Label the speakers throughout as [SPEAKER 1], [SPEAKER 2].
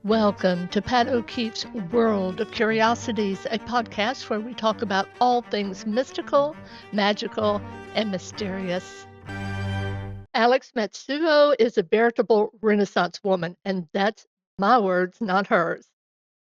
[SPEAKER 1] Welcome to Pat O'Keefe's World of Curiosities, a podcast where we talk about all things mystical, magical, and mysterious. Alex Matsuo is a veritable Renaissance woman, and that's my words, not hers.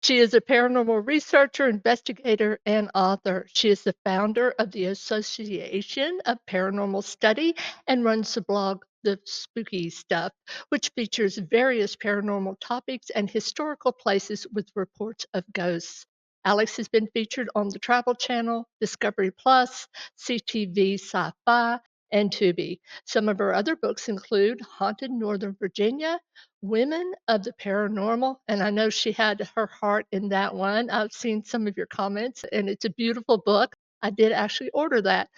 [SPEAKER 1] She is a paranormal researcher, investigator, and author. She is the founder of the Association of Paranormal Study and runs the blog The Spooky Stuff, which features various paranormal topics and historical places with reports of ghosts. Alex has been featured on the Travel Channel, Discovery Plus, CTV Sci-Fi, and Tubi. Some of her other books include Haunted Northern Virginia, Women of the Paranormal, and I know she had her heart in that one. I've seen some of your comments, and it's a beautiful book. I did actually order that.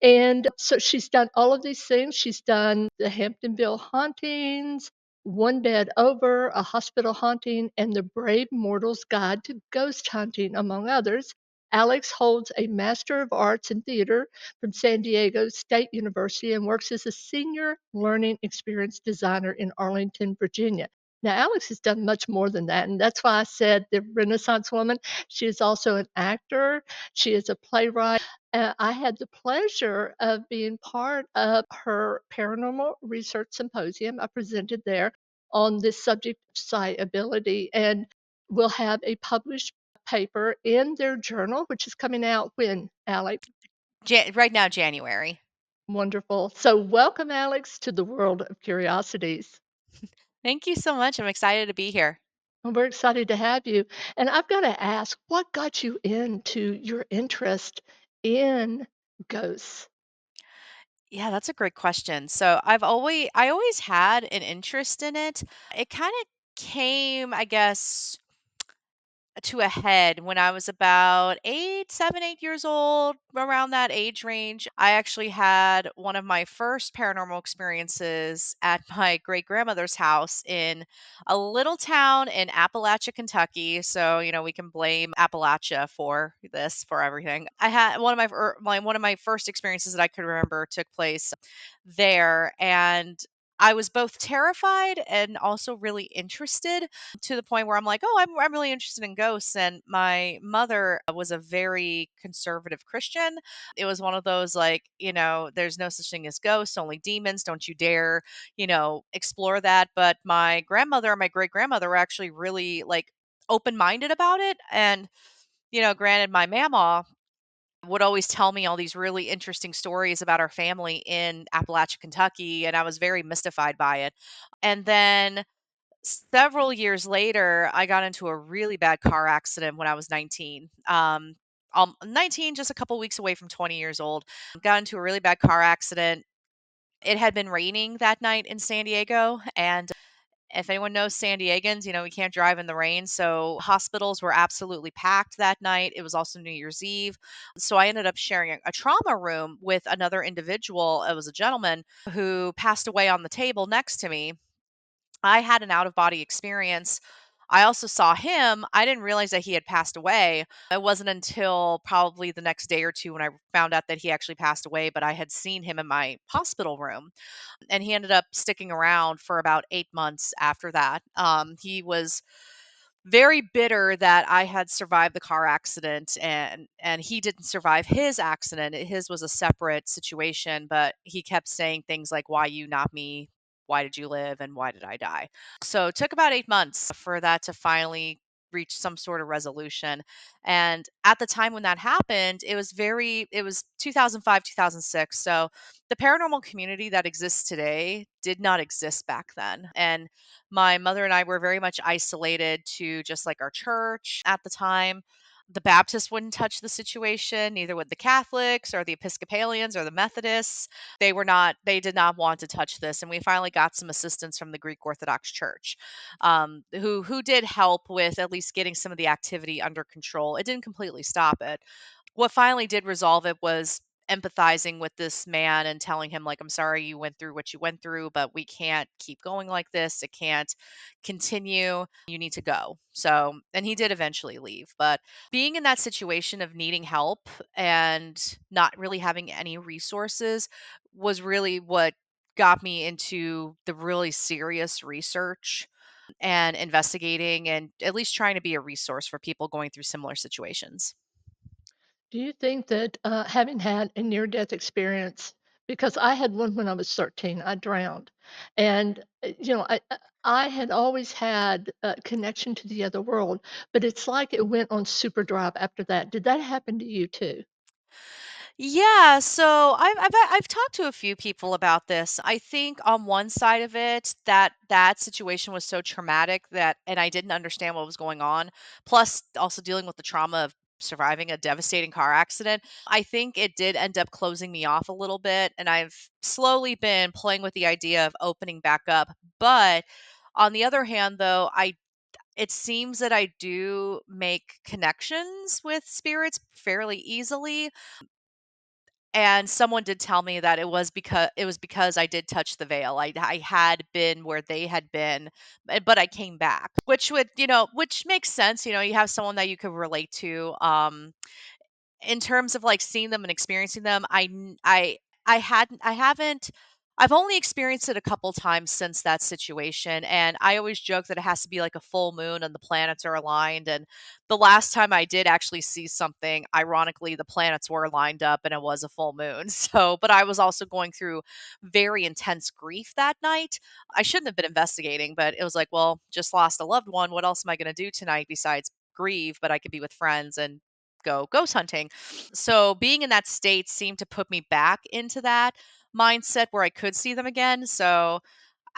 [SPEAKER 1] And so she's done all of these things. She's done the Hamptonville hauntings, One Bed Over, a hospital haunting, and the Brave Mortal's Guide to Ghost Hunting, among others. Alex holds a Master of Arts in Theater from San Diego State University and works as a senior learning experience designer in Arlington, Virginia. Now, Alex has done much more than that, and that's why I said the Renaissance woman. She is also an actor, she is a playwright. I had the pleasure of being part of her paranormal research symposium. I presented there on this subject of sight ability, and we'll have a published paper in their journal, which is coming out when, Alex?
[SPEAKER 2] Right now, January.
[SPEAKER 1] Wonderful. So, welcome, Alex, to the World of Curiosities.
[SPEAKER 2] Thank you so much. I'm excited to be here.
[SPEAKER 1] And we're excited to have you. And I've got to ask, what got you into your interest in ghosts?
[SPEAKER 2] Yeah, that's a great question. So I always had an interest in it. It kind of came, I guess, to a head when I was about 8 years old, around that age range. I actually had one of my first paranormal experiences at my great grandmother's house in a little town in Appalachia, Kentucky. So, we can blame Appalachia for this, for everything. I had one of my first experiences that I could remember took place there. And I was both terrified and also really interested to the point where I'm like, "Oh, I'm really interested in ghosts." And my mother was a very conservative Christian. It was one of those like, there's no such thing as ghosts, only demons. Don't you dare, explore that. But my grandmother and my great grandmother were actually really like open-minded about it. And, granted, my mama would always tell me all these really interesting stories about our family in Appalachia, Kentucky, and I was very mystified by it. And then several years later, I got into a really bad car accident when I was 19. 19, just a couple weeks away from 20 years old. Got into a really bad car accident. It had been raining that night in San Diego, and if anyone knows San Diegans, we can't drive in the rain. So hospitals were absolutely packed that night. It was also New Year's Eve. So I ended up sharing a trauma room with another individual. It was a gentleman who passed away on the table next to me. I had an out of body experience. I also saw him. I didn't realize that he had passed away. It wasn't until probably the next day or two when I found out that he actually passed away, but I had seen him in my hospital room, and he ended up sticking around for about 8 months after that. He was very bitter that I had survived the car accident, and he didn't survive his accident. His was a separate situation, but he kept saying things like, "Why you, not me? Why did you live? And why did I die?" So it took about 8 months for that to finally reach some sort of resolution. And at the time when that happened, it was 2005, 2006. So the paranormal community that exists today did not exist back then. And my mother and I were very much isolated to just like our church at the time. The Baptists wouldn't touch the situation, neither would the Catholics or the Episcopalians or the Methodists. They did not want to touch this. And we finally got some assistance from the Greek Orthodox Church, who did help with at least getting some of the activity under control. It didn't completely stop it. What finally did resolve it was empathizing with this man and telling him like, "I'm sorry you went through what you went through, but we can't keep going like this. It can't continue. You need to go." So, and he did eventually leave. But being in that situation of needing help and not really having any resources was really what got me into the really serious research. and investigating and at least trying to be a resource for people going through similar situations.
[SPEAKER 1] Do you think that, having had a near-death experience, because I had one when I was 13, I drowned, and, I had always had a connection to the other world, but it's like it went on super drive after that. Did that happen to you too?
[SPEAKER 2] Yeah, so I've talked to a few people about this. I think on one side of it, that situation was so traumatic that, and I didn't understand what was going on. Plus, also dealing with the trauma of surviving a devastating car accident. I think it did end up closing me off a little bit, and I've slowly been playing with the idea of opening back up. But on the other hand, though, I it seems that I do make connections with spirits fairly easily, and someone did tell me that it was because I did touch the veil. I had been where they had been, but I came back, which makes sense. You have someone that you could relate to. In terms of, like, seeing them and experiencing them, I haven't I've only experienced it a couple times since that situation, and I always joke that it has to be like a full moon and the planets are aligned, and the last time I did actually see something, ironically, the planets were lined up and it was a full moon. So, but I was also going through very intense grief that night. I shouldn't have been investigating, but it was like, well, just lost a loved one. What else am I gonna do tonight besides grieve? But I could be with friends and go ghost hunting. So being in that state seemed to put me back into that mindset where I could see them again. So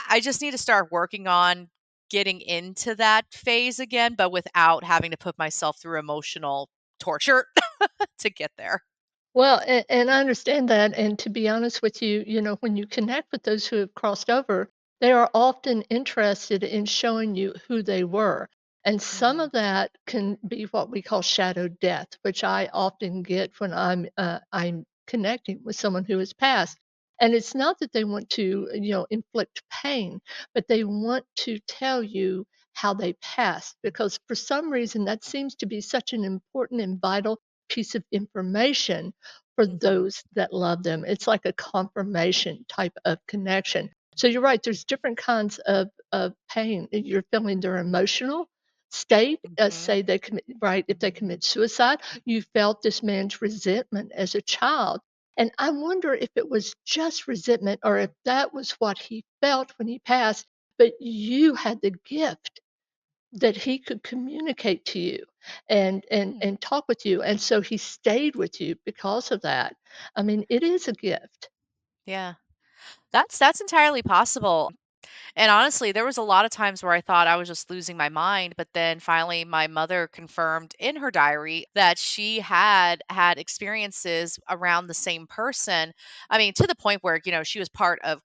[SPEAKER 2] I just need to start working on getting into that phase again, but without having to put myself through emotional torture to get there.
[SPEAKER 1] Well, and I understand that, and to be honest with you, when you connect with those who have crossed over, they are often interested in showing you who they were. And some
[SPEAKER 2] Mhm.
[SPEAKER 1] of that can be what we call shadow death, which I often get when I'm connecting with someone who has passed. And it's not that they want to, inflict pain, but they want to tell you how they passed, because for some reason that seems to be such an important and vital piece of information for
[SPEAKER 2] Mhm.
[SPEAKER 1] those that love them. It's like a confirmation type of connection. So you're right, there's different kinds of pain. If you're feeling their emotional state,
[SPEAKER 2] Mhm.
[SPEAKER 1] say they commit, right, if they commit suicide, you felt this man's resentment as a child. And I wonder if it was just resentment or if that was what he felt when he passed, but you had the gift that he could communicate to you
[SPEAKER 2] Hmm.
[SPEAKER 1] and talk with you, and so he stayed with you because of that. I mean, it is a gift.
[SPEAKER 2] Yeah. That's entirely possible. And honestly, there was a lot of times where I thought I was just losing my mind, but then finally my mother confirmed in her diary that she had had experiences around the same person. I mean, to the point where, she was part of,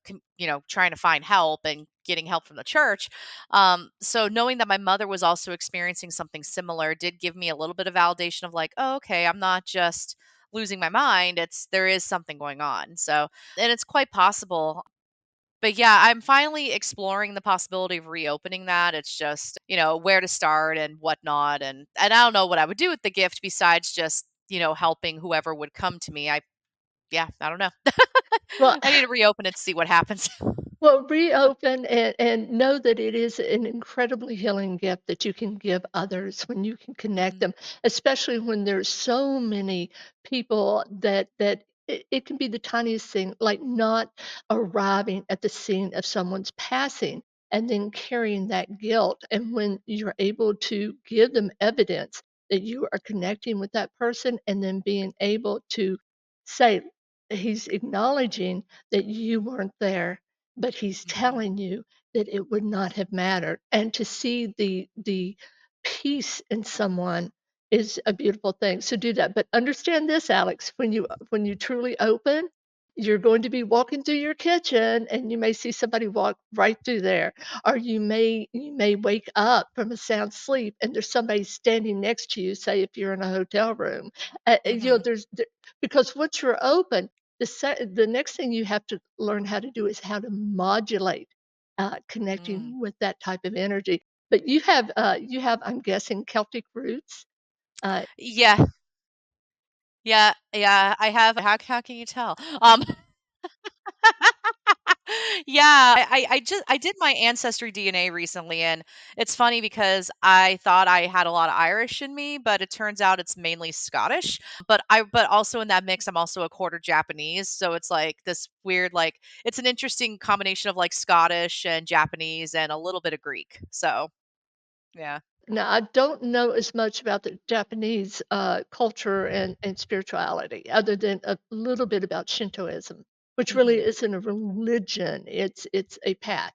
[SPEAKER 2] trying to find help and getting help from the church. So knowing that my mother was also experiencing something similar did give me a little bit of validation of like, oh, okay, I'm not just losing my mind. There is something going on. So, and it's quite possible, but yeah, I'm finally exploring the possibility of reopening that. It's just, where to start and whatnot. And I don't know what I would do with the gift besides just, helping whoever would come to me. Yeah, I don't know.
[SPEAKER 1] Well,
[SPEAKER 2] I need to reopen it to see what happens.
[SPEAKER 1] Well, reopen and know that it is an incredibly healing gift that you can give others when you can connect
[SPEAKER 2] Mhm.
[SPEAKER 1] them, especially when there's so many people that it can be the tiniest thing, like not arriving at the scene of someone's passing and then carrying that guilt. And when you're able to give them evidence that you are connecting with that person and then being able to say, he's acknowledging that you weren't there, but he's
[SPEAKER 2] Mhm.
[SPEAKER 1] telling you that it would not have mattered, and to see the peace in someone is a beautiful thing, so do that, but understand this, Alex, when you truly open, you're going to be walking through your kitchen, and you may see somebody walk right through there, or you may wake up from a sound sleep, and there's somebody standing next to you, say, if you're in a hotel room,
[SPEAKER 2] Mhm.
[SPEAKER 1] because once you're open, the next thing you have to learn how to do is how to modulate,
[SPEAKER 2] Mm.
[SPEAKER 1] connecting with that type of energy. But you have, I'm guessing, Celtic roots.
[SPEAKER 2] Yeah. Yeah. Yeah. I have. How can you tell? Um, Yeah, I did my ancestry DNA recently, and it's funny because I thought I had a lot of Irish in me, but it turns out it's mainly Scottish. But also in that mix, I'm also a quarter Japanese, so it's like this weird like it's an interesting combination of like Scottish and Japanese and a little bit of Greek. So yeah.
[SPEAKER 1] Now, I don't know as much about the Japanese, culture and spirituality other than a little bit about Shintoism, which really
[SPEAKER 2] Hmm.
[SPEAKER 1] isn't a religion, it's a path.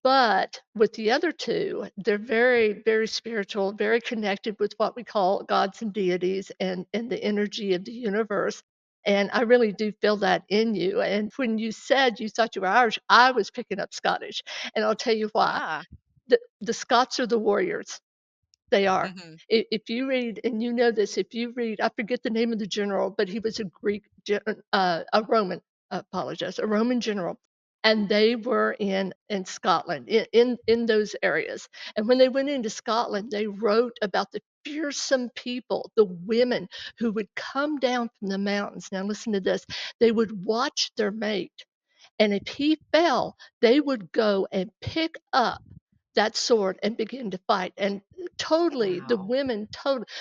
[SPEAKER 1] But with the other 2, they're very, very spiritual, very connected with what we call gods and deities and the energy of the universe, and I really do feel that in you, and when you said you thought you were Irish, I was picking up Scottish, and I'll tell you why.
[SPEAKER 2] Ah.
[SPEAKER 1] The Scots are the warriors. They are.
[SPEAKER 2] Hmm.
[SPEAKER 1] If you read and you know this, if you read I forget the name of the general, but he was a Greek a Roman, apologize, a Roman general, and they were in Scotland, in those areas, and when they went into Scotland, they wrote about the fearsome people, the women who would come down from the mountains. Now listen to this, they would watch their mate, and if he fell, they would go and pick up that sword and begin to fight, and totally, the
[SPEAKER 2] Wow.
[SPEAKER 1] women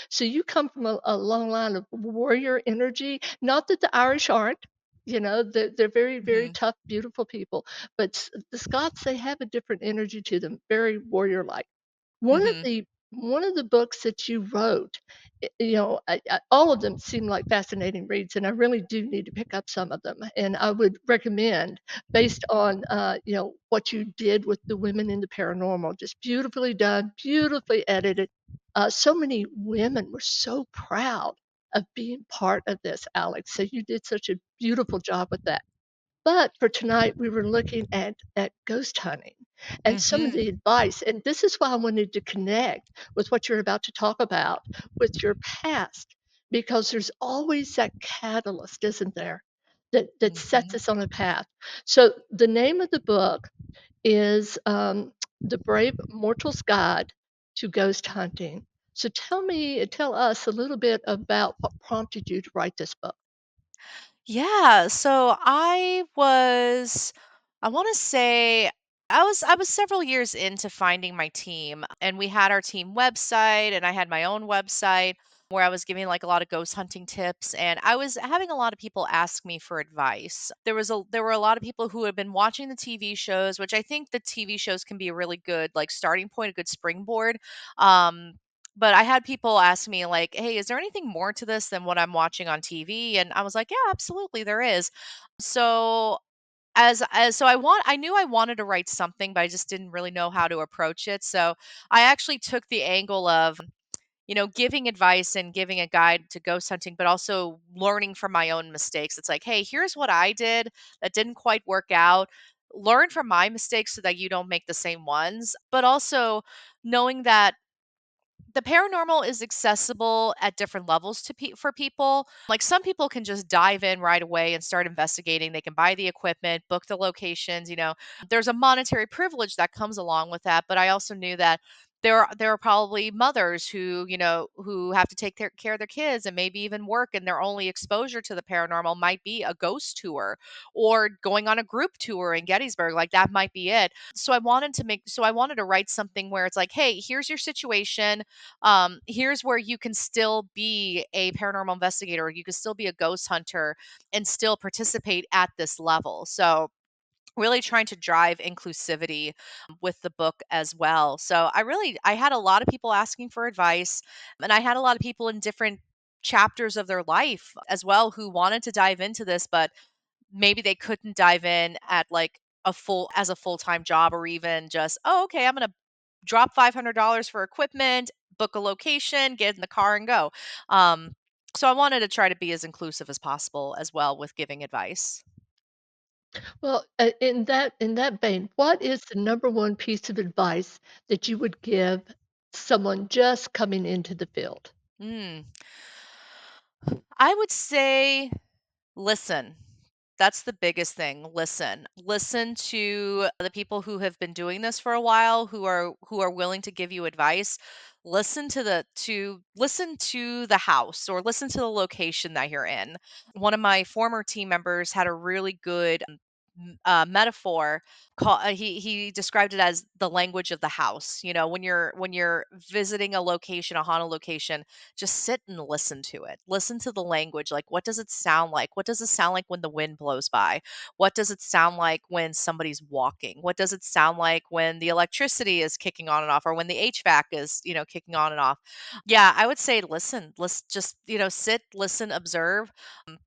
[SPEAKER 1] so you come from a long line of warrior energy, not that the Irish aren't, they're very, very
[SPEAKER 2] Hmm.
[SPEAKER 1] tough, beautiful people, but the Scots, they have a different energy to them, very warrior-like. One of
[SPEAKER 2] Hmm.
[SPEAKER 1] the one of the books that you wrote, all of them seem like fascinating reads, and I really do need to pick up some of them, and I would recommend based on, what you did with the women in the paranormal, just beautifully done, beautifully edited. So many women were so proud of being part of this, Alex, so you did such a beautiful job with that. But for tonight, we were looking at ghost hunting and some of
[SPEAKER 2] Hmm.
[SPEAKER 1] the advice, and this is why I wanted to connect with what you're about to talk about with your past, because there's always that catalyst, isn't there, that sets
[SPEAKER 2] Hmm.
[SPEAKER 1] us on a path. So the name of the book is, The Brave Mortal's Guide to Ghost Hunting. So tell us a little bit about what prompted you to write this book.
[SPEAKER 2] Yeah, so I want to say I was several years into finding my team, and we had our team website and I had my own website where I was giving like a lot of ghost hunting tips, and I was having a lot of people ask me for advice. There were a lot of people who had been watching the TV shows, which I think the TV shows can be a really good like starting point, a good springboard. Um but I had people ask me like, "Hey, is there anything more to this than what I'm watching on TV?" And I was like, "Yeah, absolutely there is." So I knew I wanted to write something, but I just didn't really know how to approach it. So I actually took the angle of, giving advice and giving a guide to ghost hunting, but also learning from my own mistakes. It's like, "Hey, here's what I did that didn't quite work out. Learn from my mistakes so that you don't make the same ones." But also knowing that the paranormal is accessible at different levels for people. Like some people can just dive in right away and start investigating. They can buy the equipment, book the locations. There's a monetary privilege that comes along with that. But I also knew that there are probably mothers who have to take care of their kids and maybe even work, and their only exposure to the paranormal might be a ghost tour or going on a group tour in Gettysburg. Like that might be it. So I wanted to write something where it's like, hey, here's your situation, here's where you can still be a paranormal investigator, you can still be a ghost hunter and still participate at this level. So really trying to drive inclusivity with the book as well. So I had a lot of people asking for advice, and I had a lot of people in different chapters of their life as well who wanted to dive into this, but maybe they couldn't dive in at like a full-time job, or even just, oh, okay, I'm going to drop $500 for equipment, book a location, get in the car and go. Um, so I wanted to try to be as inclusive as possible as well with giving advice.
[SPEAKER 1] Well, in that vein, what is the number one piece of advice that you would give someone just coming into the field?
[SPEAKER 2] Mm. I would say listen. That's the biggest thing. Listen. Listen to the people who have been doing this for a while, who are willing to give you advice. Listen to the house, or listen to the location that you're in. One of my former team members had a really good metaphor. He described it as the language of the house. You know, when you're visiting a location, a haunted location, just sit and listen to it. Listen to the language. Like, what does it sound like? What does it sound like when the wind blows by? What does it sound like when somebody's walking? What does it sound like when the electricity is kicking on and off, or when the HVAC is, kicking on and off? Yeah, I would say listen. Let's just, sit, listen, observe, um,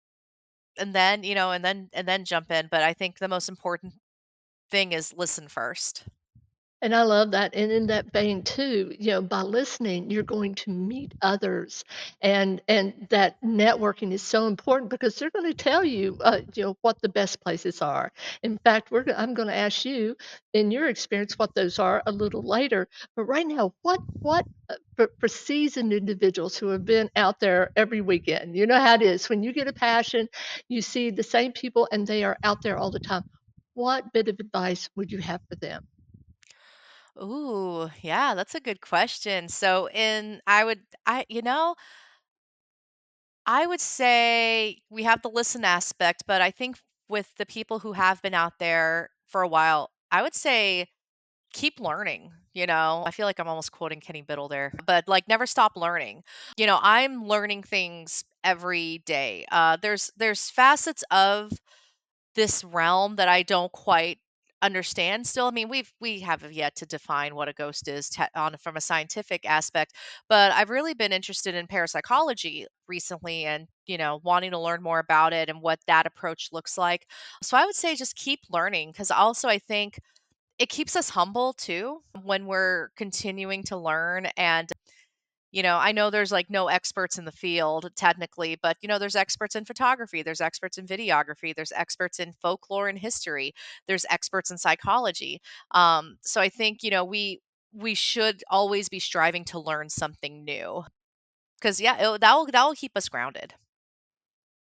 [SPEAKER 2] and then, and then jump in. But I think the most important thing is listen first.
[SPEAKER 1] And I love that, and in that vein too, by listening, you're going to meet others, and that networking is so important because they're gonna tell you, what the best places are. In fact, I'm gonna ask you, in your experience, what those are a little later, but right now, for seasoned individuals who have been out there every weekend, you know how it is, when you get a passion, you see the same people and they are out there all the time. What bit of advice would you have for them?
[SPEAKER 2] Ooh, yeah, that's a good question. So in I would I would say we have the listen aspect, but I think with the people who have been out there for a while, I would say keep learning. I feel like I'm almost quoting Kenny Biddle there, but like never stop learning. I'm learning things every day. There's facets of this realm that I don't quite understand still. I mean, we have yet to define what a ghost is on from a scientific aspect, but I've really been interested in parapsychology recently and, wanting to learn more about it and what that approach looks like. So I would say just keep learning because also I think it keeps us humble too when we're continuing to learn. And I know there's like no experts in the field technically, but there's experts in photography, there's experts in videography, there's experts in folklore and history, there's experts in psychology. So I think, we should always be striving to learn something new because yeah, that will keep us grounded.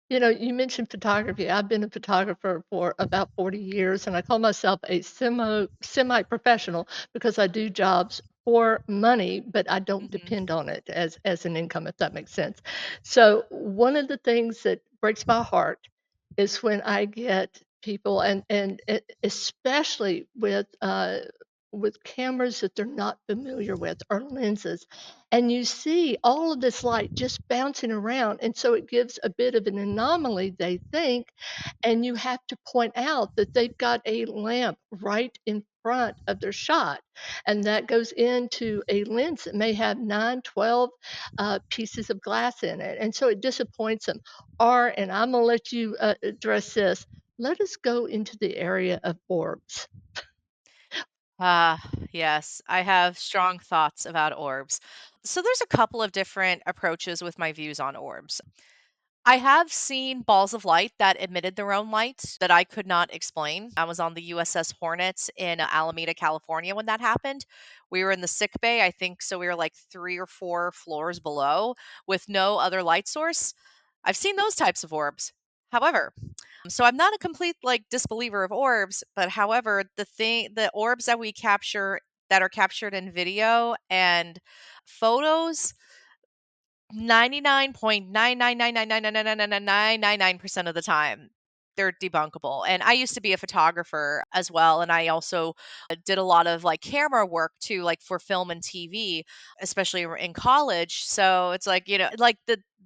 [SPEAKER 1] You mentioned photography. I've been a photographer for about 40 years, and I call myself a semi-professional because I do jobs for money, but I don't
[SPEAKER 2] Hmm.
[SPEAKER 1] depend on it as an income, if that makes sense. So one of the things that breaks my heart is when I get people, especially with cameras that they're not familiar with or lenses, and you see all of this light just bouncing around, and so it gives a bit of an anomaly, they think, and you have to point out that they've got a lamp right in front of their shot, and that goes into a lens that may have 9, 12 pieces of glass in it, and so it disappoints them. Or, and I'm gonna let you address this. Let us go into the area of orbs.
[SPEAKER 2] Ah, yes, I have strong thoughts about orbs. So there's a couple of different approaches with my views on orbs. I have seen balls of light that emitted their own light that I could not explain. I was on the USS Hornet in Alameda, California when that happened. We were in the sick bay, I think, so we were like 3 or 4 floors below with no other light source. I've seen those types of orbs. However, so I'm not a complete like disbeliever of orbs, but however, the orbs that we capture that are captured in video and photos 99.99999999999% of the time, they're debunkable. And I used to be a photographer as well, and I also did a lot of like camera work too, like for film and TV, especially in college. So it's like, like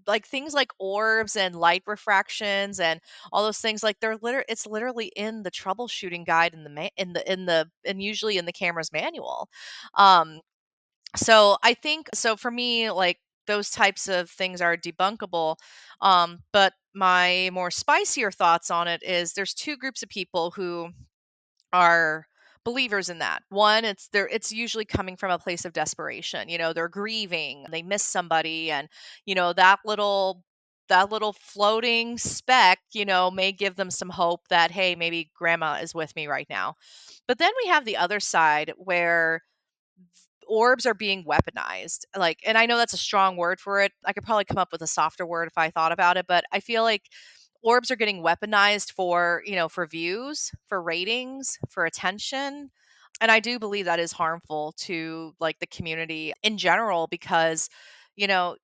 [SPEAKER 2] like things like orbs and light refractions and all those things like it's literally in the troubleshooting guide in the and usually in the camera's manual. um so I think so for me, like those types of things are debunkable. But my more spicier thoughts on it is there's two groups of people who are believers in that. One, it's usually coming from a place of desperation. They're grieving, they miss somebody, and that little floating speck, may give them some hope that hey, maybe grandma is with me right now. But then we have the other side where orbs are being weaponized. Like, and I know that's a strong word for it. I could probably come up with a softer word if I thought about it, but I feel like orbs are getting weaponized for, for views, for ratings, for attention. And I do believe that is harmful to like the community in general because, you know,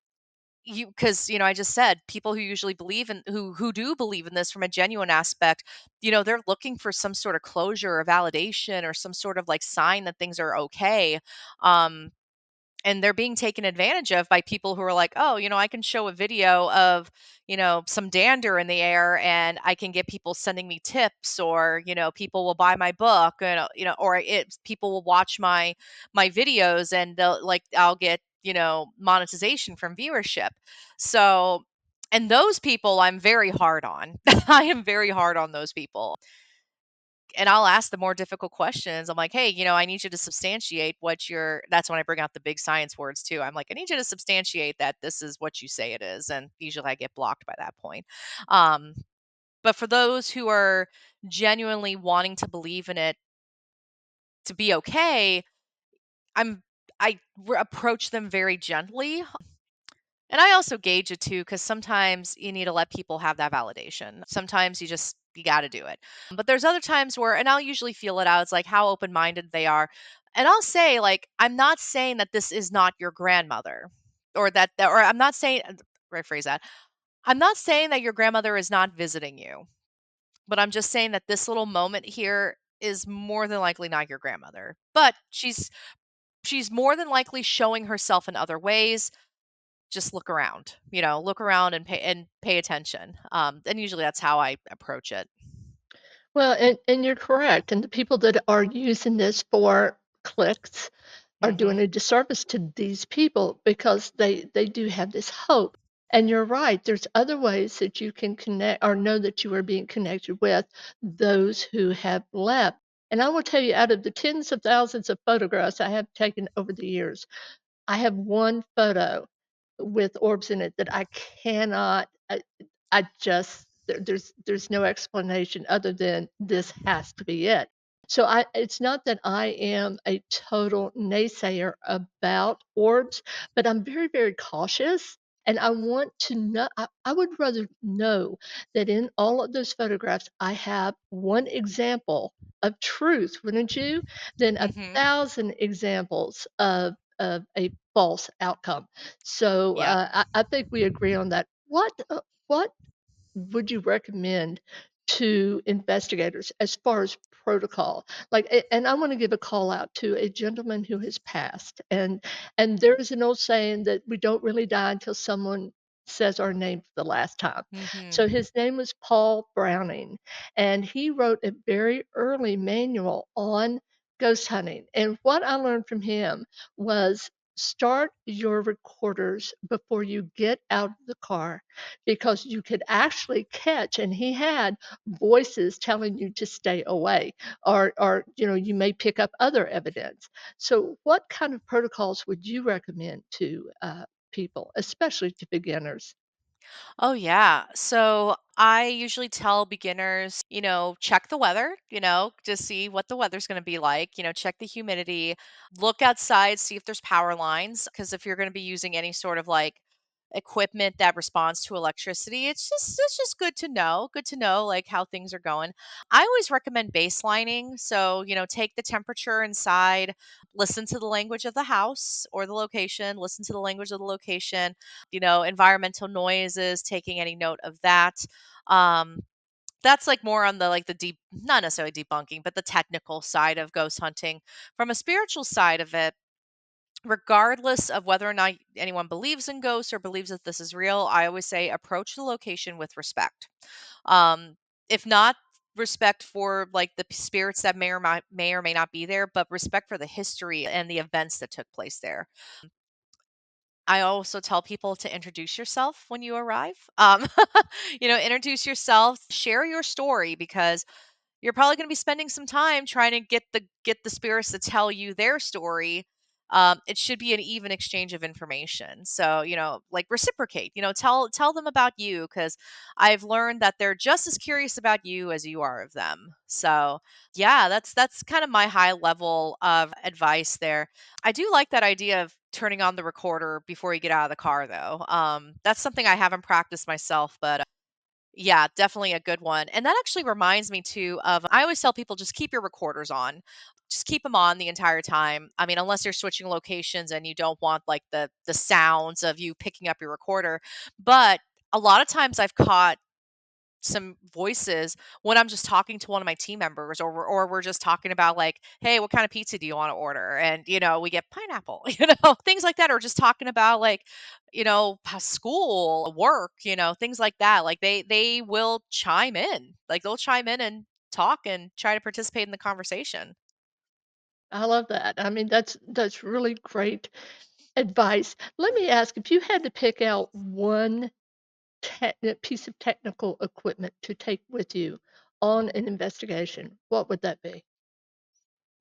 [SPEAKER 2] because I just said people who usually believe in who do believe in this from a genuine aspect, they're looking for some sort of closure or validation or some sort of like sign that things are okay. Um and they're being taken advantage of by people who are like, "Oh, I can show a video of, some dander in the air and I can get people sending me tips, or, people will buy my book, or people will watch my videos and I'll get, monetization from viewership." So, and those people I'm very hard on. I am very hard on those people, and I'll ask the more difficult questions. I'm like, "Hey, I need you to substantiate what you're." That's when I bring out the big science words too. I'm like, "I need you to substantiate that this is what you say it is." And usually I get blocked by that point. Um, but for those who are genuinely wanting to believe in it to be okay, I'm approach them very gently. And I also gauge it too, because sometimes you need to let people have that validation. Sometimes you got to do it. But there's other times where, and I'll usually feel it out. It's like how open minded they are, and I'll say like, I'm not saying that this is not your grandmother, or I'm not saying. Rephrase that. I'm not saying that your grandmother is not visiting you, but I'm just saying that this little moment here is more than likely not your grandmother. But she's more than likely showing herself in other ways. Just look around and pay attention. And usually that's how I approach it.
[SPEAKER 1] Well, and you're correct, and the people that are using this for clicks are doing
[SPEAKER 2] Mhm.
[SPEAKER 1] a disservice to these people because they do have this hope. And you're right, there's other ways that you can connect or know that you are being connected with those who have left. And I will tell you, out of the tens of thousands of photographs I have taken over the years, I have one photo with orbs in it that I cannot I just there's no explanation other than this has to be it. So I it's not that I am a total naysayer about orbs, but I'm very, very cautious, and I want to know I would rather know that in all of those photographs, I have one example of truth, wouldn't you? Than a
[SPEAKER 2] Mhm.
[SPEAKER 1] thousand examples of a false outcome. So,
[SPEAKER 2] Yeah.
[SPEAKER 1] I think we agree on that. What would you recommend to investigators as far as protocol? Like, and I want to give a call out to a gentleman who has passed, and there is an old saying that we don't really die until someone says our name for the last time.
[SPEAKER 2] Mhm.
[SPEAKER 1] So his name was Paul Browning, and he wrote a very early manual on ghost hunting. And what I learned from him was start your recorders before you get out of the car because you could actually catch, and he had voices telling you to stay away, or you may pick up other evidence. So what kind of protocols would you recommend to people, especially to beginners?
[SPEAKER 2] Oh, yeah. So I usually tell beginners, check the weather, to see what the weather's going to be like, check the humidity, look outside, see if there's power lines. Because if you're going to be using any sort of like equipment that responds to electricity, it's just good to know like how things are going. I always recommend baselining. So, take the temperature inside, listen to the language of the house or the location, listen to the language of the location, environmental noises, taking any note of that. Um, that's like more on the like the deep, not necessarily debunking, but the technical side of ghost hunting. From a spiritual side of it, regardless of whether or not anyone believes in ghosts or believes that this is real, I always say approach the location with respect. Um, if not respect for like the spirits that may or may not be there, but respect for the history and the events that took place there. I also tell people to introduce yourself when you arrive. Introduce yourself, share your story, because you're probably going to be spending some time trying to get the spirits to tell you their story. It should be an even exchange of information. So, like reciprocate. Tell them about you, because I've learned that they're just as curious about you as you are of them. So, yeah, that's kind of my high level of advice there. I do like that idea of turning on the recorder before you get out of the car, though. That's something I haven't practiced myself, but Yeah, definitely a good one. And that actually reminds me too of I always tell people just keep your recorders on. Just keep them on the entire time. I mean, unless you're switching locations and you don't want like the sounds of you picking up your recorder. But a lot of times I've caught some voices when I'm just talking to one of my team members, or we're just talking about like, "Hey, what kind of pizza do you want to order?" And we get pineapple, things like that, or just talking about like, school, work, things like that. Like they will chime in, like they'll chime in and talk and try to participate in the conversation.
[SPEAKER 1] I love that. I mean, that's really great advice. Let me ask, if you had to pick out one piece of technical equipment to take with you on an investigation, what would that be?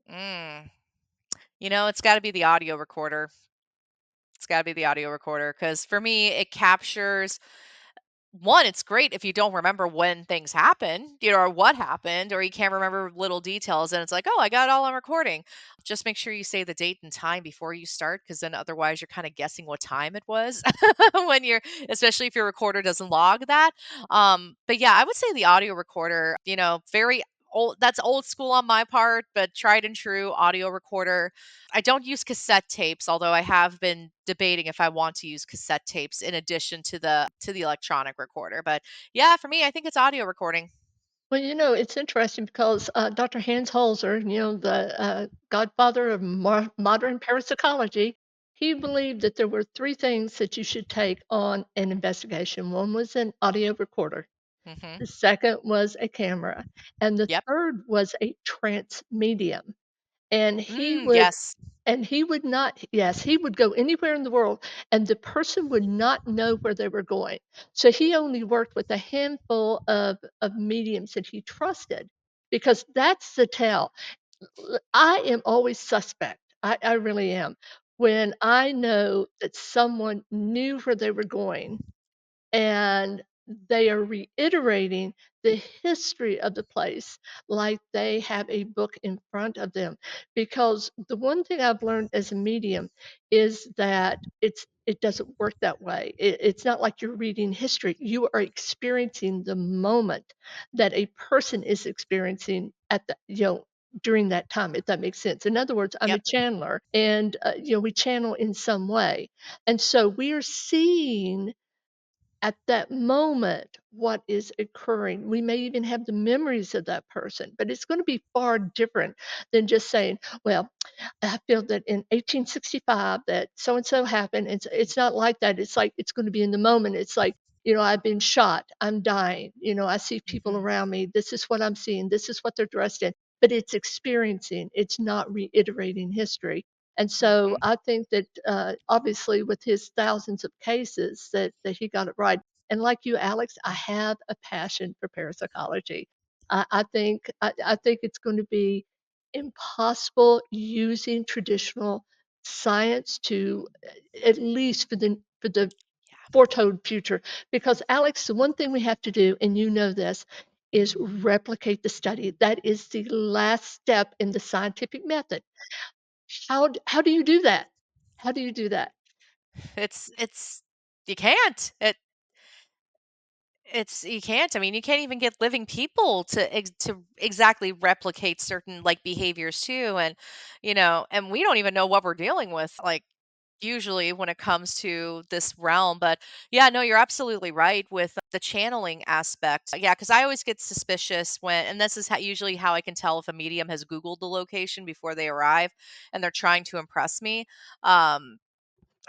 [SPEAKER 2] Mm. It's got to be the audio recorder. It's got to be the audio recorder because for me, it captures one, it's great if you don't remember when things happened, or what happened, or you can't remember little details. And it's like, oh, I got it all on recording. Just make sure you say the date and time before you start, because then otherwise you're kind of guessing what time it was when especially if your recorder doesn't log that. But yeah, I would say the audio recorder, very old. That's old school on my part, but tried and true audio recorder. I don't use cassette tapes, although I have been debating if I want to use cassette tapes in addition to the electronic recorder. But yeah, for me, I think it's audio recording.
[SPEAKER 1] Well, it's interesting because Dr. Hans Holzer, the godfather of modern parapsychology, he believed that there were three things that you should take on an investigation. One was an audio recorder,
[SPEAKER 2] Hmm.
[SPEAKER 1] the second was a camera, and the
[SPEAKER 2] Yep.
[SPEAKER 1] third was a trance medium. And he
[SPEAKER 2] Mm,
[SPEAKER 1] would
[SPEAKER 2] yes.
[SPEAKER 1] and he would not yes, he would go anywhere in the world, and the person would not know where they were going. So he only worked with a handful of mediums that he trusted, because that's the tell. I am always suspect, I really am, when I know that someone knew where they were going and they are reiterating the history of the place like they have a book in front of them. Because the one thing I've learned as a medium is that it doesn't work that way. It's not like you're reading history. You are experiencing the moment that a person is experiencing at the during that time, if that makes sense. In other words, I'm a
[SPEAKER 2] Yep.
[SPEAKER 1] channeler, and we channel in some way, and so we are seeing at that moment what is occurring. We may even have the memories of that person, but it's going to be far different than just saying, well, I feel that in 1865 that so and so happened. It's not like that. It's like it's going to be in the moment. It's like, I've been shot. I'm dying. I see people
[SPEAKER 2] Hmm.
[SPEAKER 1] around me. This is what I'm seeing. This is what they're dressed in. But it's experiencing. It's not reiterating history. And so
[SPEAKER 2] Hmm.
[SPEAKER 1] I think that obviously with his thousands of cases that he got it right. And like you, Alex, I have a passion for parapsychology. I think it's going to be impossible using traditional science to at least for the
[SPEAKER 2] Yeah.
[SPEAKER 1] foretold future. Because Alex, the one thing we have to do, and you know this, is replicate the study. That is the last step in the scientific method. How do you do that? How do you do that?
[SPEAKER 2] It's you can't. You can't. I mean, you can't even get living people to exactly replicate certain like behaviors too, and we don't even know what we're dealing with. Like usually when it comes to this realm. But yeah, no, you're absolutely right with the channeling aspect. Yeah, because I always get suspicious and this is usually how I can tell if a medium has Googled the location before they arrive and they're trying to impress me. Um,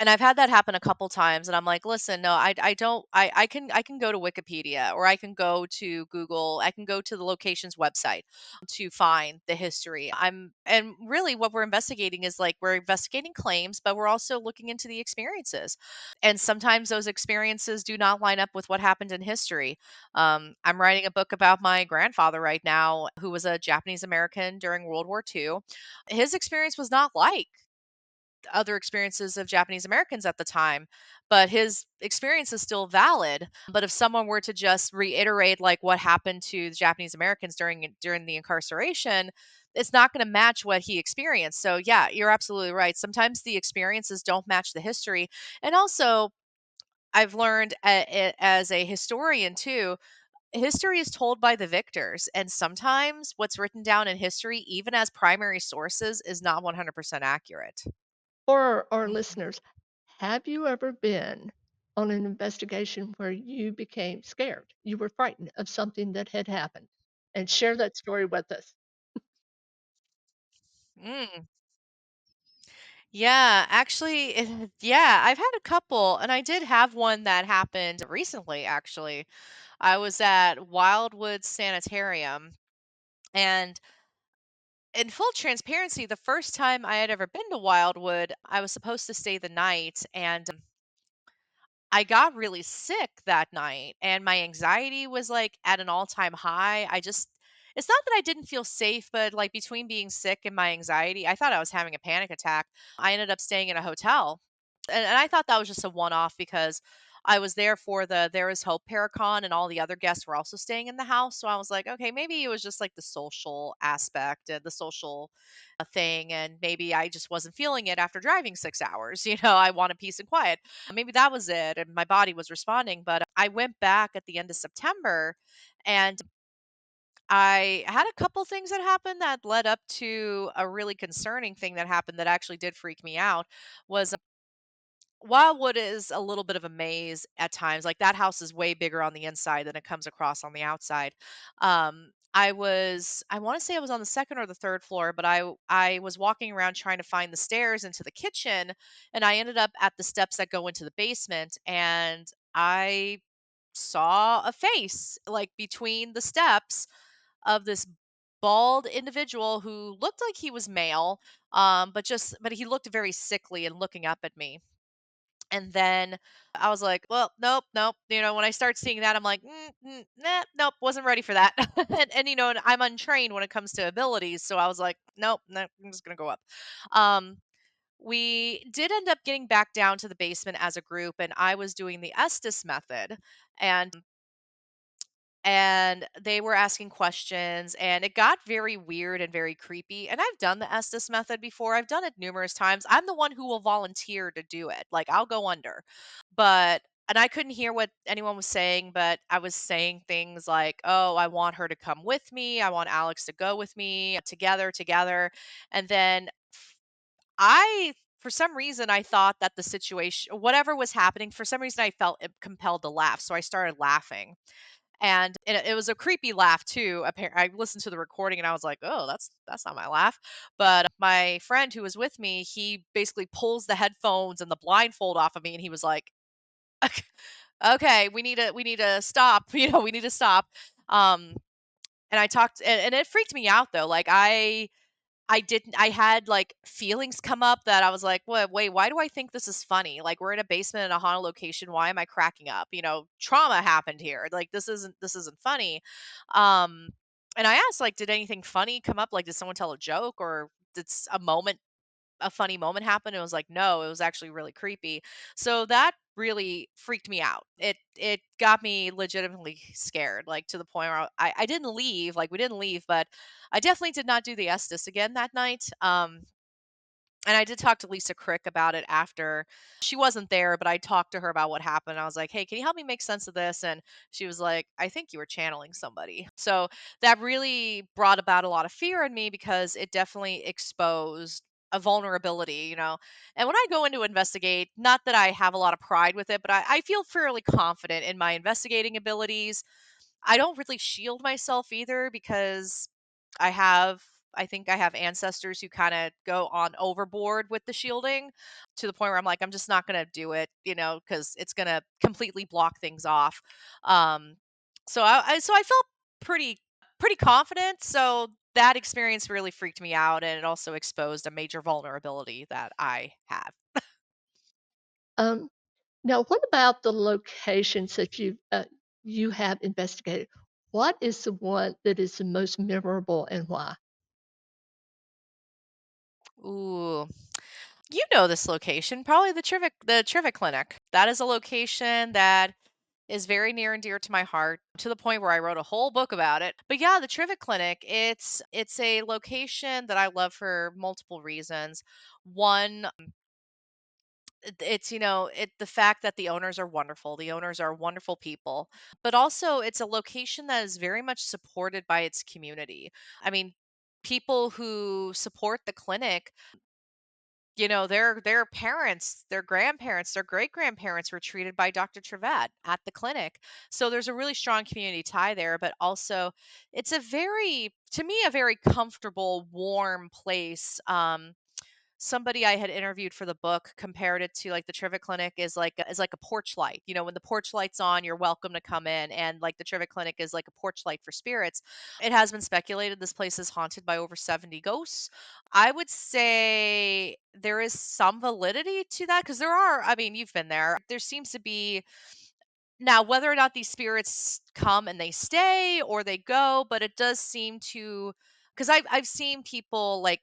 [SPEAKER 2] and I've had that happen a couple times, and I'm like, listen, no, I don't, I can go to Wikipedia, or I can go to Google, I can go to the location's website to find the history. And really what we're investigating is like we're investigating claims, but we're also looking into the experiences. And sometimes those experiences do not line up with what happened in history. I'm writing a book about my grandfather right now, who was a Japanese American during World War II. His experience was not like other experiences of Japanese Americans at the time, but his experience is still valid. But if someone were to just reiterate like what happened to the Japanese Americans during the incarceration, it's not going to match what he experienced. So yeah, you're absolutely right. Sometimes the experiences don't match the history. And also, I've learned as a historian too, history is told by the victors, and sometimes what's written down in history, even as primary sources, is not 100% accurate.
[SPEAKER 1] For our
[SPEAKER 2] Mhm.
[SPEAKER 1] listeners, have you ever been on an investigation where you became scared? You were frightened of something that had happened? And share that story with us.
[SPEAKER 2] Mm. Yeah, actually, yeah, I've had a couple, and I did have one that happened recently, actually. I was at Wildwood Sanitarium, and in full transparency, the first time I had ever been to Wildwood, I was supposed to stay the night, and I got really sick that night, and my anxiety was, like, at an all-time high. It's not that I didn't feel safe, but, like, between being sick and my anxiety, I thought I was having a panic attack. I ended up staying in a hotel, and I thought that was just a one-off because I was there for the There Is Hope Paracon, and all the other guests were also staying in the house, so I was like, "Okay, maybe it was just, like, the social aspect and the social, thing, and maybe I just wasn't feeling it after driving 6 hours." I wanted peace and quiet. Maybe that was it, and my body was responding. But I went back at the end of September, and I had a couple things that happened that led up to a really concerning thing that happened that actually did freak me out. Was Wildwood is a little bit of a maze at times. Like, that house is way bigger on the inside than it comes across on the outside. I want to say I was on the second or the third floor, but I was walking around trying to find the stairs into the kitchen, and I ended up at the steps that go into the basement, and I saw a face, like, between the steps, of this bald individual who looked like he was male, but he looked very sickly and looking up at me. And then I was like, "Well, nope, nope." When I start seeing that, I'm like, "Nah, nope, wasn't ready for that." And I'm untrained when it comes to abilities, so I was like, "Nope, nope, I'm just gonna go up." Um, we did end up getting back down to the basement as a group, and I was doing the Estes method, and they were asking questions, and it got very weird and very creepy. And I've done the Estes method before. I've done it numerous times. I'm the one who will volunteer to do it. Like, I'll go under. But and I couldn't hear what anyone was saying, but I was saying things like, "Oh, I want her to come with me. I want Alex to go with me together, together." And then I for some reason I thought that the situation whatever was happening, for some reason I felt compelled to laugh. So I started laughing, and it was a creepy laugh too. I listened to the recording, and I was like, "Oh, that's not my laugh." But my friend who was with me, he basically pulls the headphones and the blindfold off of me, and he was like, "Okay, we need to stop. We need to stop." Um, and and it freaked me out though. Like, I had, like, feelings come up that I was like, "What? Wait, why do I think this is funny? Like, we're in a basement in a haunted location. Why am I cracking up? Trauma happened here. Like, this isn't funny." Um, and I asked, like, "Did anything funny come up? Like, did someone tell a joke, or did a funny moment happen?" It was like, "No, it was actually really creepy." So that really freaked me out. It got me legitimately scared, like, to the point where I didn't leave. Like, we didn't leave, but I definitely did not do the Estes again that night. And I did talk to Lisa Crick about it after. She wasn't there, but I talked to her about what happened. I was like, "Hey, can you help me make sense of this?" And she was like, "I think you were channeling somebody." So that really brought about a lot of fear in me because it definitely exposed a vulnerability. And when I go in to investigate, not that I have a lot of pride with it, but I feel fairly confident in my investigating abilities. I don't really shield myself either because I have I think I have ancestors who kind of go on overboard with the shielding to the point where I'm like, I'm just not going to do it, because it's going to completely block things off. Um, so I felt pretty confident. So that experience really freaked me out, and it also exposed a major vulnerability that I have.
[SPEAKER 1] Um, Now, what about the locations that you have investigated? What is the one that is the most memorable and why?
[SPEAKER 2] Ooh, you know this location, probably the Trivia Clinic. That is a location that is very near and dear to my heart, to the point where I wrote a whole book about it. But yeah, the Trivia Clinic, it's a location that I love for multiple reasons. One, It's, the fact that the owners are wonderful. The owners are wonderful people, but also it's a location that is very much supported by its community. I mean, people who support the clinic, their parents, their grandparents, their great-grandparents were treated by Dr. Trevette at the clinic. So there's a really strong community tie there, but also it's to me, a very comfortable, warm place. Somebody I had interviewed for the book compared it to, like, the Trivet Clinic is like a porch light. When the porch light's on, you're welcome to come in, and, like, the Trivet Clinic is like a porch light for spirits. It has been speculated this place is haunted by over 70 ghosts. I would say there is some validity to that, because I mean, you've been there. There seems to be now, whether or not these spirits come and they stay or they go, but it does seem to, because I've seen people, like,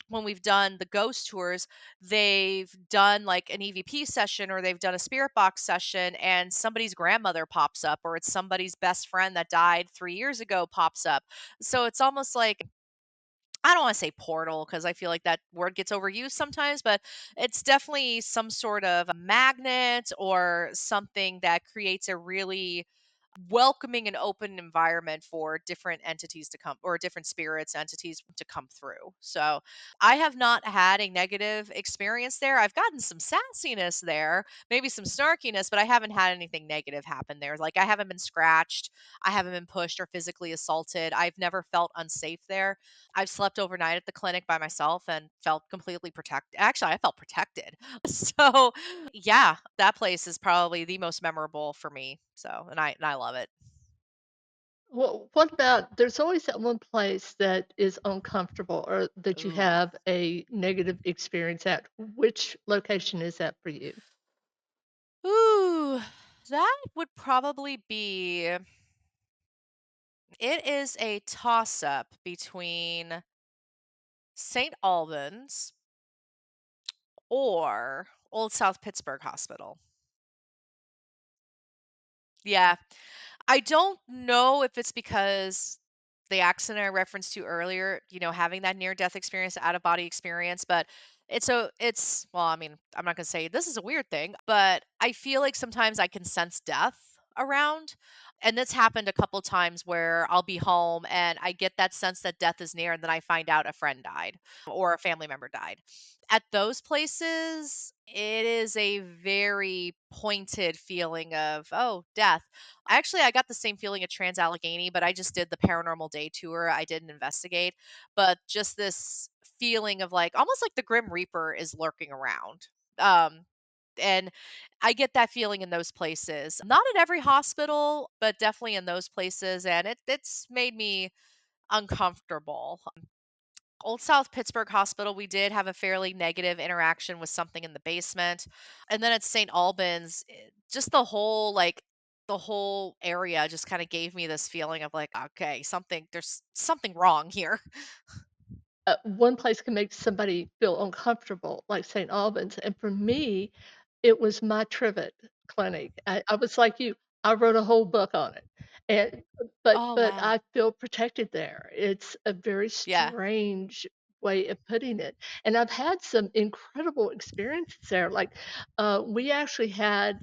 [SPEAKER 2] when we've done the ghost tours, they've done like an EVP session or they've done a spirit box session, and somebody's grandmother pops up, or it's somebody's best friend that died 3 years ago pops up. So it's almost like, I don't want to say portal because I feel like that word gets overused sometimes, but it's definitely some sort of a magnet or something that creates a really welcoming and open environment for different entities to come, or different spirits entities to come through. So I have not had a negative experience there. I've gotten some sassiness there, maybe some snarkiness, but I haven't had anything negative happen there. Like, I haven't been scratched, I haven't been pushed or physically assaulted, I've never felt unsafe there. I've slept overnight at the clinic by myself and felt completely protected. Actually, I felt protected. So, yeah, that place is probably the most memorable for me. So, and I love it.
[SPEAKER 1] Well, what about there's always that one place that is uncomfortable or that you
[SPEAKER 2] Ooh.
[SPEAKER 1] have a negative experience at. Which location is that for you?
[SPEAKER 2] Ooh, that would probably be, it is a toss up between St. Albans or Old South Pittsburgh Hospital. Yeah. I don't know if it's because the accident I referenced to earlier, having that near death experience, out of body experience, but well, I mean, I'm not going to say this is a weird thing, but I feel like sometimes I can sense death around. And this happened a couple times where I'll be home and I get that sense that death is near, and then I find out a friend died or a family member died. At those places, it is a very pointed feeling of, oh, death. Actually, I got the same feeling at Trans Allegheny, but I just did the paranormal day tour. I didn't investigate, but just this feeling of, like, almost like the Grim Reaper is lurking around. Um, and I get that feeling in those places. Not at every hospital, but definitely in those places, and it's made me uncomfortable. Old South Pittsburgh Hospital, we did have a fairly negative interaction with something in the basement. And then at St. Albans, just the whole area just kind of gave me this feeling of, like, okay, there's something wrong here.
[SPEAKER 1] One place can make somebody feel uncomfortable, like St. Albans, and for me, it was my trivet clinic. I was like you, I wrote a whole book on it, and
[SPEAKER 2] Oh,
[SPEAKER 1] but
[SPEAKER 2] wow.
[SPEAKER 1] I feel protected there. It's a very
[SPEAKER 2] Yeah.
[SPEAKER 1] strange way of putting it, and I've had some incredible experiences there, like, we actually had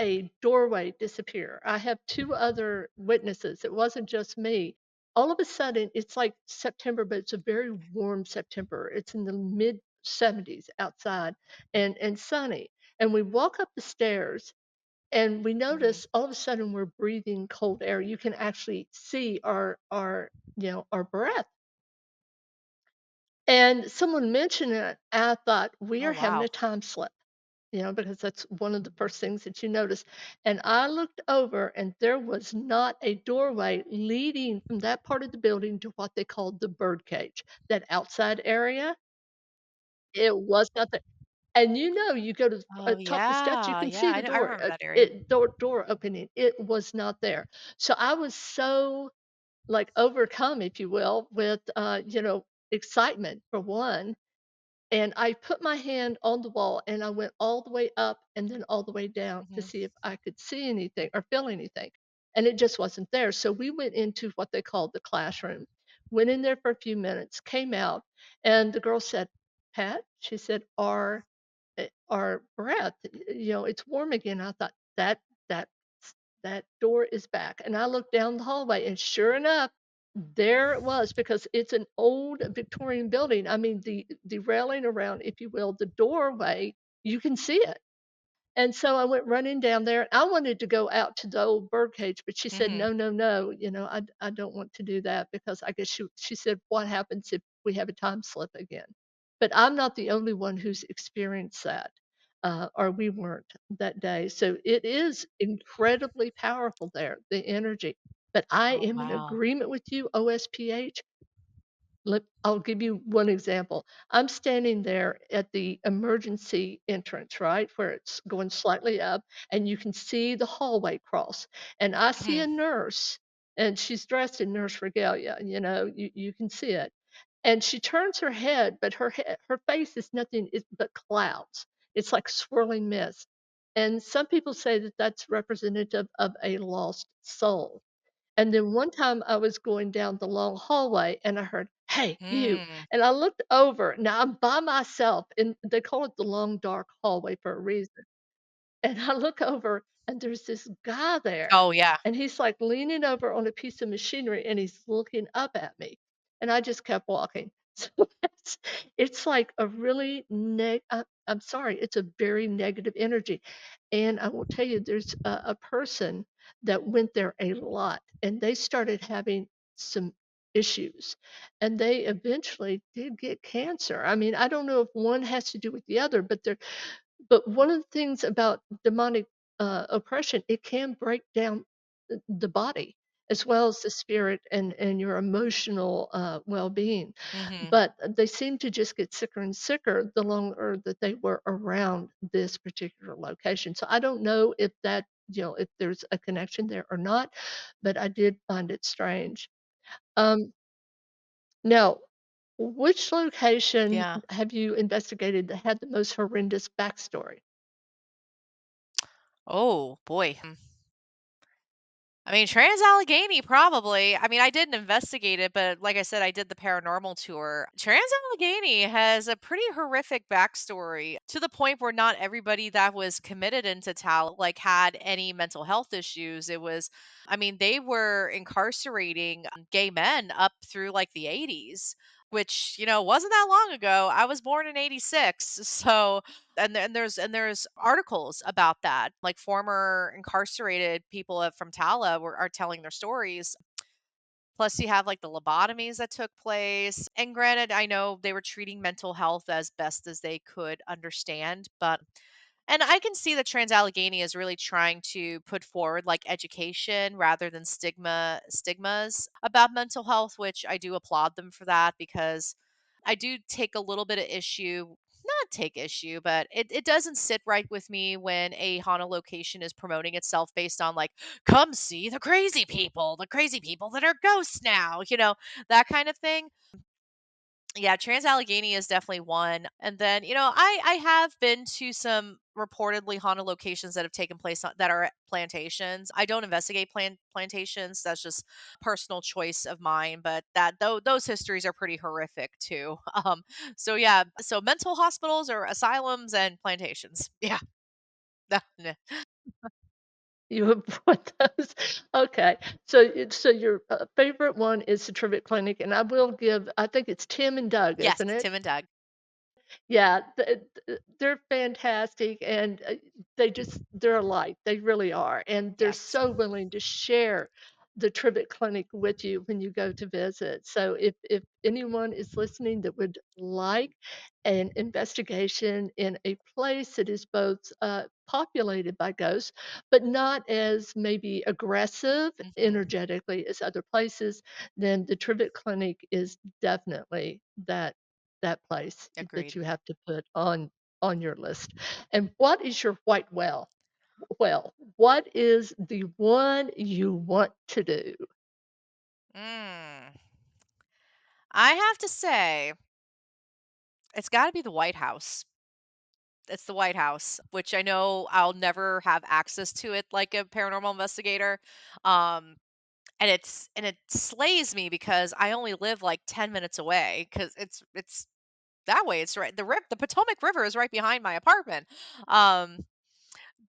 [SPEAKER 1] a doorway disappear. I have 2 other witnesses, it wasn't just me. All of a sudden, it's like September, but it's a very warm September. It's in the mid-70s outside and sunny, and we walk up the stairs, and we
[SPEAKER 2] Mhm.
[SPEAKER 1] notice all of a sudden we're breathing cold air. You can actually see our breath. And someone mentioned it, and I thought, "We
[SPEAKER 2] Oh,
[SPEAKER 1] are having
[SPEAKER 2] wow.
[SPEAKER 1] a time slip." Because that's one of the first things that you notice. And I looked over, and there was not a doorway leading from that part of the building to what they called the birdcage, that outside area. It was not there. And you go to the
[SPEAKER 2] Oh,
[SPEAKER 1] top of the steps, you
[SPEAKER 2] yeah.
[SPEAKER 1] can
[SPEAKER 2] Yeah,
[SPEAKER 1] see the
[SPEAKER 2] I
[SPEAKER 1] door,
[SPEAKER 2] remember that area.
[SPEAKER 1] door opening. It was not there. So I was so, like, overcome, if you will, with, excitement for one, and I put my hand on the wall, and I went all the way up and then all the way down to
[SPEAKER 2] Mhm.
[SPEAKER 1] see if I could see anything or feel anything, and it just wasn't there. So we went into what they called the classroom, went in there for a few minutes, came out, and the girl said, "Pat," she said, our breath. It's warm again. I thought that that door is back, and I looked down the hallway, and sure enough, there it was because it's an old Victorian building. I mean, the railing around, if you will, the doorway, you can see it. And so I went running down there. I wanted to go out to the old birdcage, but she said,
[SPEAKER 2] Mhm.
[SPEAKER 1] "No, no, no, I don't want to do that," because I guess she said, "What happens if we have a time slip again?" But I'm not the only one who's experienced that, or we weren't that day. So it is incredibly powerful there, the energy. But I
[SPEAKER 2] Oh,
[SPEAKER 1] am in
[SPEAKER 2] wow.
[SPEAKER 1] agreement with you, OSPH. I'll give you one example. I'm standing there at the emergency entrance, right, where it's going slightly up, and you can see the hallway cross. And I see
[SPEAKER 2] Mhm.
[SPEAKER 1] a nurse, and she's dressed in nurse regalia, you can see it. And she turns her head, but her face is nothing but clouds. It's like swirling mist. And some people say that that's representative of a lost soul. And then one time I was going down the long hallway and I heard, "Hey, you."
[SPEAKER 2] Mm.
[SPEAKER 1] And I looked over. Now I'm by myself and they call it the long dark hallway for a reason. And I look over and there's this guy there.
[SPEAKER 2] Oh, yeah.
[SPEAKER 1] And he's like leaning over on a piece of machinery and he's looking up at me. And I just kept walking. So it's like a really I'm sorry, it's a very negative energy. And I will tell you, there's a person that went there a lot and they started having some issues and they eventually did get cancer. I mean, I don't know if one has to do with the other, but one of the things about demonic, oppression, it can break down the body as well as the spirit and your emotional, well-being.
[SPEAKER 2] Mhm.
[SPEAKER 1] But they seem to just get sicker and sicker the longer that they were around this particular location. So I don't know if if there's a connection there or not, but I did find it strange. Um, Now, which location
[SPEAKER 2] Yeah.
[SPEAKER 1] have you investigated that had the most horrendous backstory?
[SPEAKER 2] Oh, boy. I mean, Trans-Allegheny probably. I mean, I didn't investigate it, but like I said, I did the paranormal tour. Trans-Allegheny has a pretty horrific backstory to the point where not everybody that was committed into Tal like had any mental health issues. I mean, they were incarcerating gay men up through like the 80s, which, wasn't that long ago. I was born in 86. So, and there's articles about that, like former incarcerated people from Tala are telling their stories. Plus you have like the lobotomies that took place, and granted, I know they were treating mental health as best as they could understand, but and I can see that Trans Allegheny is really trying to put forward like education rather than stigmas about mental health, which I do applaud them for that, because I do take a little bit of issue, not take issue, but it doesn't sit right with me when a haunted location is promoting itself based on like, come see the crazy people that are ghosts now, that kind of thing. Yeah, Trans Allegheny is definitely one. And then, I have been to some reportedly haunted locations that have taken place that are at plantations. I don't investigate plantations. That's just personal choice of mine, but that though those histories are pretty horrific too. So yeah, so mental hospitals or asylums and plantations. Yeah.
[SPEAKER 1] You would put those okay. So your, favorite one is the Trivet Clinic, and I think it's Tim and Doug,
[SPEAKER 2] Yes,
[SPEAKER 1] isn't it?
[SPEAKER 2] Tim and Doug.
[SPEAKER 1] Yeah, they're fantastic, and, they're a light, they really are, and they're
[SPEAKER 2] Yes.
[SPEAKER 1] so willing to share the Trivet Clinic with you when you go to visit. So if anyone is listening that would like an investigation in a place that is both, populated by ghosts, but not as maybe aggressive
[SPEAKER 2] Hmm.
[SPEAKER 1] energetically as other places, then the Trivet Clinic is definitely that place that
[SPEAKER 2] Agreed.
[SPEAKER 1] you have to put on your list. And what is your white what is the one you want to do?
[SPEAKER 2] Mm. I have to say, it's got to be the White House. It's the White House, which I know I'll never have access to it like a paranormal investigator. Um, and it slays me because I only live like 10 minutes away, because it's that way. It's right the Potomac River is right behind my apartment. Um,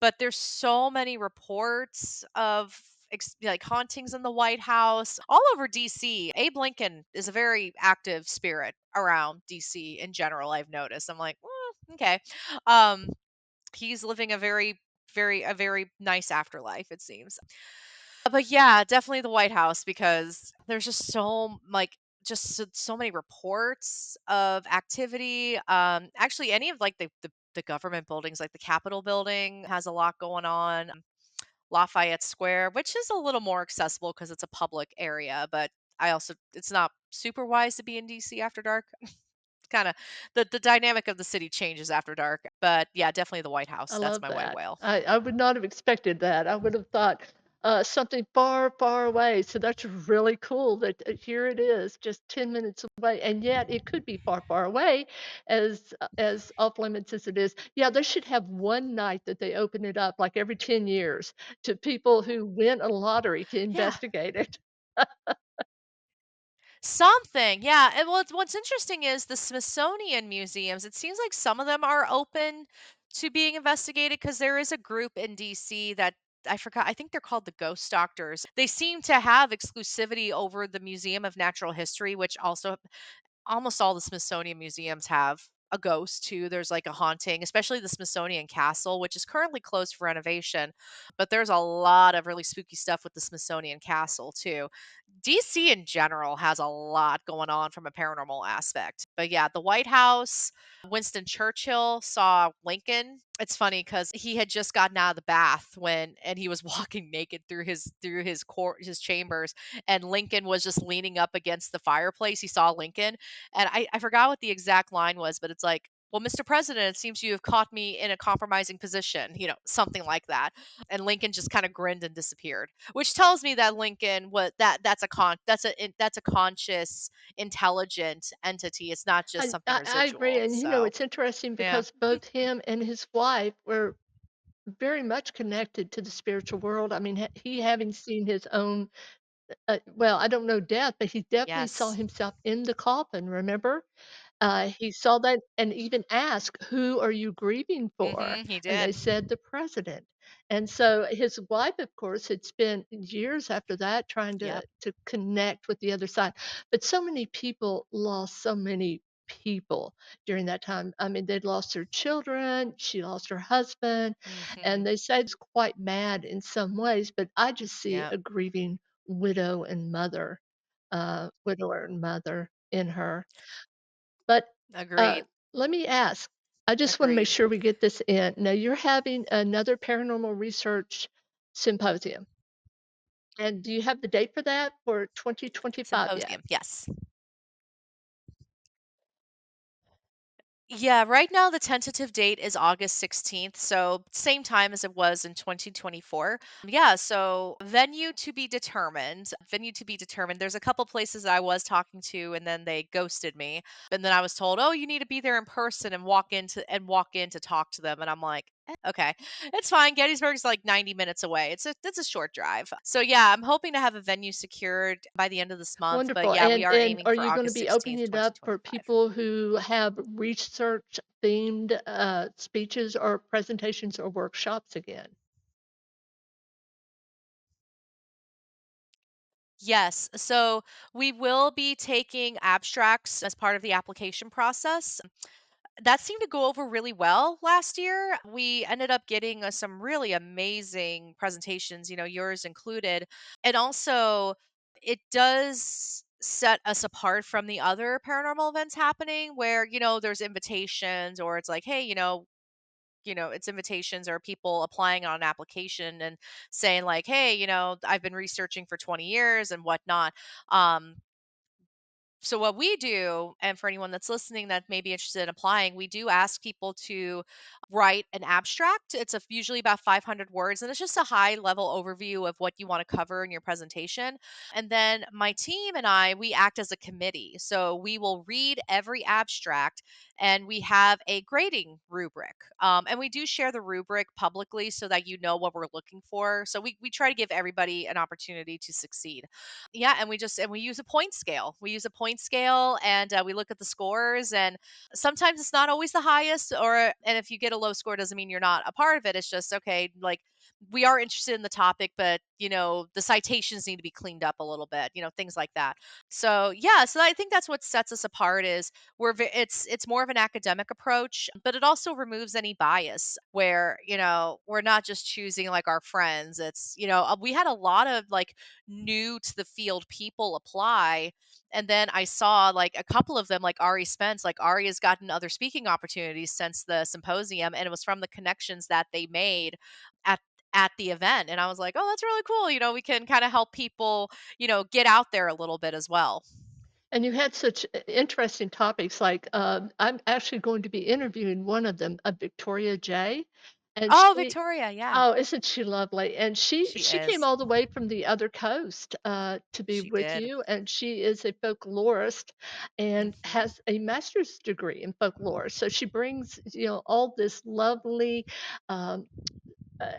[SPEAKER 2] but there's so many reports of like hauntings in the White House all over DC. Abe Lincoln is a very active spirit around DC in general. I've noticed. I'm like, okay, um, he's living a very nice afterlife. It seems. But yeah, definitely the White House because there's just so many reports of activity. Actually, any of like the government buildings, like the Capitol building, has a lot going on. Lafayette Square, which is a little more accessible because it's a public area, but it's not super wise to be in DC after dark. Kind of the dynamic of the city changes after dark. But yeah, definitely the White
[SPEAKER 1] I
[SPEAKER 2] House. That's
[SPEAKER 1] love
[SPEAKER 2] my white
[SPEAKER 1] that.
[SPEAKER 2] whale.
[SPEAKER 1] I would not have expected that. I would have thought, something far, far away, so that's really cool that, here it is, just 10 minutes away, and yet it could be far, far away as off limits as it is. Yeah, they should have one night that they open it up, like, every 10 years to people who win a lottery to
[SPEAKER 2] Yeah.
[SPEAKER 1] investigate it.
[SPEAKER 2] Something, yeah, and what's interesting is the Smithsonian museums, it seems like some of them are open to being investigated because there is a group in DC that I forgot, I think they're called the Ghost Doctors. They seem to have exclusivity over the Museum of Natural History, which also almost all the Smithsonian museums have a ghost too. There's like a haunting, especially the Smithsonian Castle, which is currently closed for renovation. But there's a lot of really spooky stuff with the Smithsonian Castle too. DC in general has a lot going on from a paranormal aspect. But yeah, the White House, Winston Churchill saw Lincoln. It's funny because he had just gotten out of the bath and he was walking naked his chambers, and Lincoln was just leaning up against the fireplace. He saw Lincoln, and I forgot what the exact line was, but it's like, well, Mr. President, it seems you have caught me in a compromising position, something like that. And Lincoln just kind of grinned and disappeared, which tells me that Lincoln was that's a conscious, intelligent entity. It's not just something
[SPEAKER 1] I agree,
[SPEAKER 2] residual.
[SPEAKER 1] and,
[SPEAKER 2] So
[SPEAKER 1] it's interesting
[SPEAKER 2] yeah,
[SPEAKER 1] because both him and his wife were very much connected to the spiritual world. I mean, he having seen his own, well, I don't know death, but he definitely saw
[SPEAKER 2] yes,
[SPEAKER 1] himself in the coffin, remember? He saw that and even asked, "Who are you grieving for?"
[SPEAKER 2] he
[SPEAKER 1] And they
[SPEAKER 2] did.
[SPEAKER 1] said, "The president." And so his wife, of course, had spent years after that trying to
[SPEAKER 2] Yep.
[SPEAKER 1] connect with the other side. But so many people lost so many people during that time. I mean, they'd lost their children, she lost her husband, and
[SPEAKER 2] Hmm.
[SPEAKER 1] they said it's quite mad in some ways, but I just see
[SPEAKER 2] Yep.
[SPEAKER 1] a grieving widower and mother in her. But, uh,
[SPEAKER 2] Agreed.
[SPEAKER 1] let me ask, I just wanna make
[SPEAKER 2] Agreed.
[SPEAKER 1] sure we get this in. Now you're having another paranormal research symposium, and do you have the date for that for 2025 yet?
[SPEAKER 2] Symposium. Yes. Yeah, right now the tentative date is August 16th, so same time as it was in 2024. Yeah, so venue to be determined. Venue to be determined. There's a couple places that I was talking to and then they ghosted me. And then I was told, "Oh, you need to be there in person and walk in to talk to them." And I'm like, okay. It's fine. Gettysburg's like 90 minutes away. It's a short drive. So yeah, I'm hoping to have a venue secured by the end of this month, but
[SPEAKER 1] Wonderful,
[SPEAKER 2] yeah, we are
[SPEAKER 1] and
[SPEAKER 2] aiming
[SPEAKER 1] are
[SPEAKER 2] for
[SPEAKER 1] you gonna
[SPEAKER 2] August
[SPEAKER 1] be opening
[SPEAKER 2] 16th,
[SPEAKER 1] it up for
[SPEAKER 2] 2025.
[SPEAKER 1] people who have research themed, speeches or presentations or workshops again?
[SPEAKER 2] Yes. So we will be taking abstracts as part of the application process. That seemed to go over really well last year. We ended up getting some really amazing presentations, yours included. And also, it does set us apart from the other paranormal events happening where, there's invitations or it's like, hey, it's invitations or people applying on an application and saying like, hey, I've been researching for 20 years and whatnot. um so what we do, and for anyone that's listening that may be interested in applying, we do ask people to write an abstract. It's usually about 500 words, and it's just a high level overview of what you want to cover in your presentation. And then my team and I, we act as a committee. So we will read every abstract and we have a grading rubric. And we do share the rubric publicly so that you know what we're looking for. So we try to give everybody an opportunity to succeed. Yeah, and we use a point scale. We use a point scale, and we look at the scores, and sometimes it's not always the highest, and if you get a low score doesn't mean you're not a part of it. It's just okay, like we are interested in the topic, but the citations need to be cleaned up a little bit, things like that. So yeah, so I think that's what sets us apart is it's more of an academic approach, but it also removes any bias where, we're not just choosing like our friends. We had a lot of like new to the field people apply, and then I saw like a couple of them, like Ari Spence. Like Ari has gotten other speaking opportunities since the symposium, and it was from the connections that they made at at the event. And I was like, oh, that's really cool. We can kind of help people, get out there a little bit as well.
[SPEAKER 1] And you had such interesting topics, like, I'm actually going to be interviewing one of them, Victoria J, and
[SPEAKER 2] Oh,
[SPEAKER 1] she
[SPEAKER 2] Victoria, yeah,
[SPEAKER 1] oh, isn't she lovely? And she
[SPEAKER 2] she
[SPEAKER 1] she came
[SPEAKER 2] is.
[SPEAKER 1] all the way from the other coast, to be
[SPEAKER 2] She
[SPEAKER 1] with
[SPEAKER 2] did.
[SPEAKER 1] you, and she is a folklorist and
[SPEAKER 2] Hmm.
[SPEAKER 1] has a master's degree in folklore, so she brings, all this lovely, um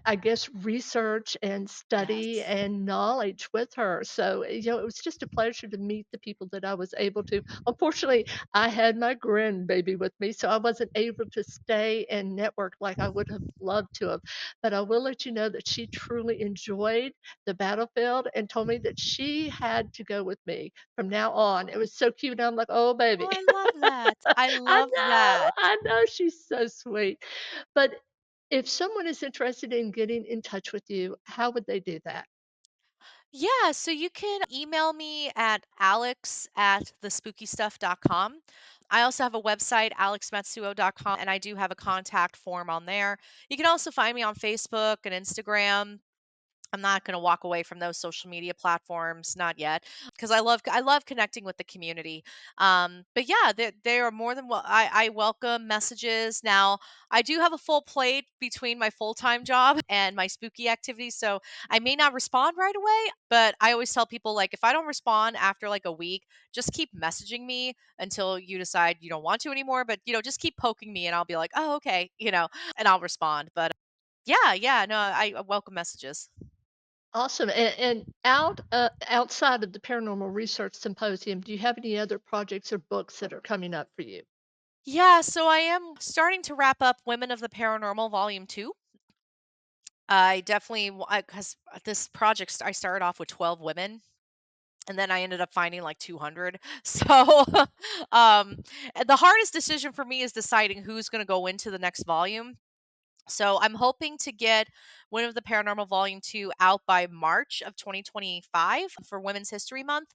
[SPEAKER 1] I guess, research and study
[SPEAKER 2] Yes.
[SPEAKER 1] and knowledge with her. So, it was just a pleasure to meet the people that I was able to. Unfortunately, I had my grandbaby with me, so I wasn't able to stay and network like I would have loved to have. But I will let you know that she truly enjoyed the battlefield and told me that she had to go with me from now on. It was so cute. I'm like, oh, baby.
[SPEAKER 2] Oh, I love that. I love that.
[SPEAKER 1] I know, she's so sweet. But if someone is interested in getting in touch with you, how would they do that?
[SPEAKER 2] Yeah, so you can email me at alex@thespookystuff.com. I also have a website, alexmatsuo.com, and I do have a contact form on there. You can also find me on Facebook and Instagram. I'm not going to walk away from those social media platforms, not yet, because I love connecting with the community. But yeah, they are more than well. I welcome messages. Now, I do have a full plate between my full time job and my spooky activities, so I may not respond right away. But I always tell people like if I don't respond after like a week, just keep messaging me until you decide you don't want to anymore. But just keep poking me, and I'll be like, oh okay, and I'll respond. But yeah, yeah, no, I welcome messages.
[SPEAKER 1] Awesome. And outside of the Paranormal Research Symposium, do you have any other projects or books that are coming up for you?
[SPEAKER 2] Yeah, so I am starting to wrap up Women of the Paranormal Volume 2. I definitely, because this project, I started off with 12 women and then I ended up finding like 200. So, and the hardest decision for me is deciding who's going to go into the next volume. So I'm hoping to get One of the Paranormal Volume 2 out by March of 2025 for Women's History Month.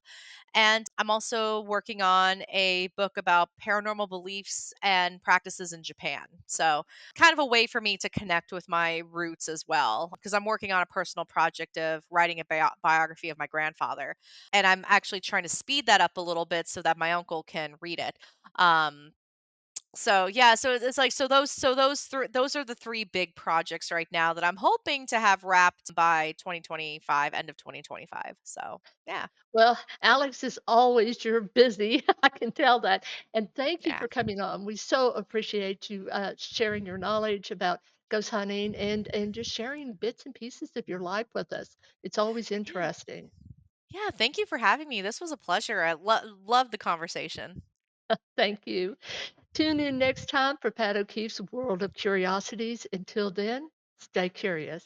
[SPEAKER 2] And I'm also working on a book about paranormal beliefs and practices in Japan. So, kind of a way for me to connect with my roots as well, because I'm working on a personal project of writing a biography of my grandfather. And I'm actually trying to speed that up a little bit so that my uncle can read it. Um, so yeah, so it's like those are the three big projects right now that I'm hoping to have wrapped by 2025, end of 2025. So yeah,
[SPEAKER 1] Well, Alex is always you're busy. I can tell that. And thank you
[SPEAKER 2] yeah.
[SPEAKER 1] for coming on. We so appreciate you sharing your knowledge about ghost hunting and just sharing bits and pieces of your life with us. It's always
[SPEAKER 2] Yeah.
[SPEAKER 1] interesting.
[SPEAKER 2] Yeah, thank you for having me. This was a pleasure. I love the conversation.
[SPEAKER 1] Thank you. Tune in next time for Pat O'Keefe's World of Curiosities. Until then, stay curious.